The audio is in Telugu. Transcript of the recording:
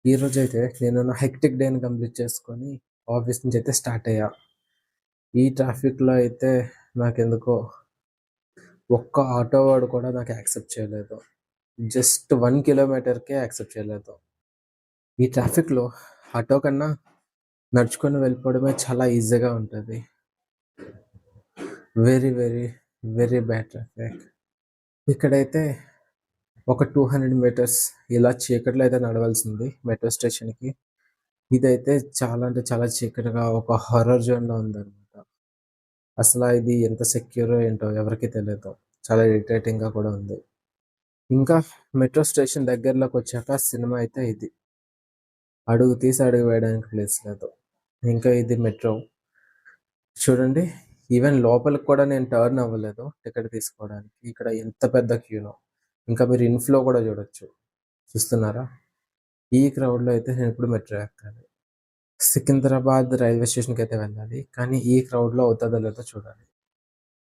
ఈరోజైతే నేను నా హెక్టిక్ డేని కంప్లీట్ చేసుకొని ఆఫీస్ నుంచి అయితే స్టార్ట్ అయ్యా. ఈ ట్రాఫిక్‌లో అయితే నాకెందుకో ఒక్క ఆటో వాడు కూడా నాకు యాక్సెప్ట్ చేయలేదు. జస్ట్ 1 కిలోమీటర్‌కే యాక్సెప్ట్ చేయలేదు. ఈ ట్రాఫిక్‌లో ఆటో కన్నా నడుచుకొని వెళ్ళిపోవడమే చాలా ఈజీగా ఉంటది. Very, very, very bad traffic. ఇక్కడైతే ఒక 200 మీటర్స్ ఇలా చీకట్లో అయితే నడవాల్సింది మెట్రో స్టేషన్‌కి. ఇదైతే చాలా అంటే చాలా చీకటిగా ఒక హారర్ జోన్‌లో ఉందనమాట. ఇది ఎంత సెక్యూరో ఏంటో ఎవరికీ తెలీదు. చాలా ఇరిటేటింగ్‌గా కూడా ఉంది. ఇంకా మెట్రో స్టేషన్ దగ్గరలోకొచ్చాక సినిమా అయితే ఇది. అడుగు తీసి అడుగు వేయడానికి ప్లేస్ లేదు. ఇంకా ఇది మెట్రో. చూడండి, ఈవెన్ లోపలికి కూడా నేను టర్న్ అవ్వలేదు టికెట్ తీసుకోవడానికి. ఇక్కడ ఎంత పెద్ద క్యూనో. ఇంకా మీరు ఇన్‌ఫ్లో కూడా చూడొచ్చు. చూస్తున్నారా? ఈ క్రౌడ్‌లో అయితే నేనిప్పుడు మెట్రో ఎక్కాలి. సికింద్రాబాద్ రైల్వే స్టేషన్‌కైతే వెళ్ళాలి. కానీ ఈ క్రౌడ్‌లో అవుతదో లేదో చూడాలి.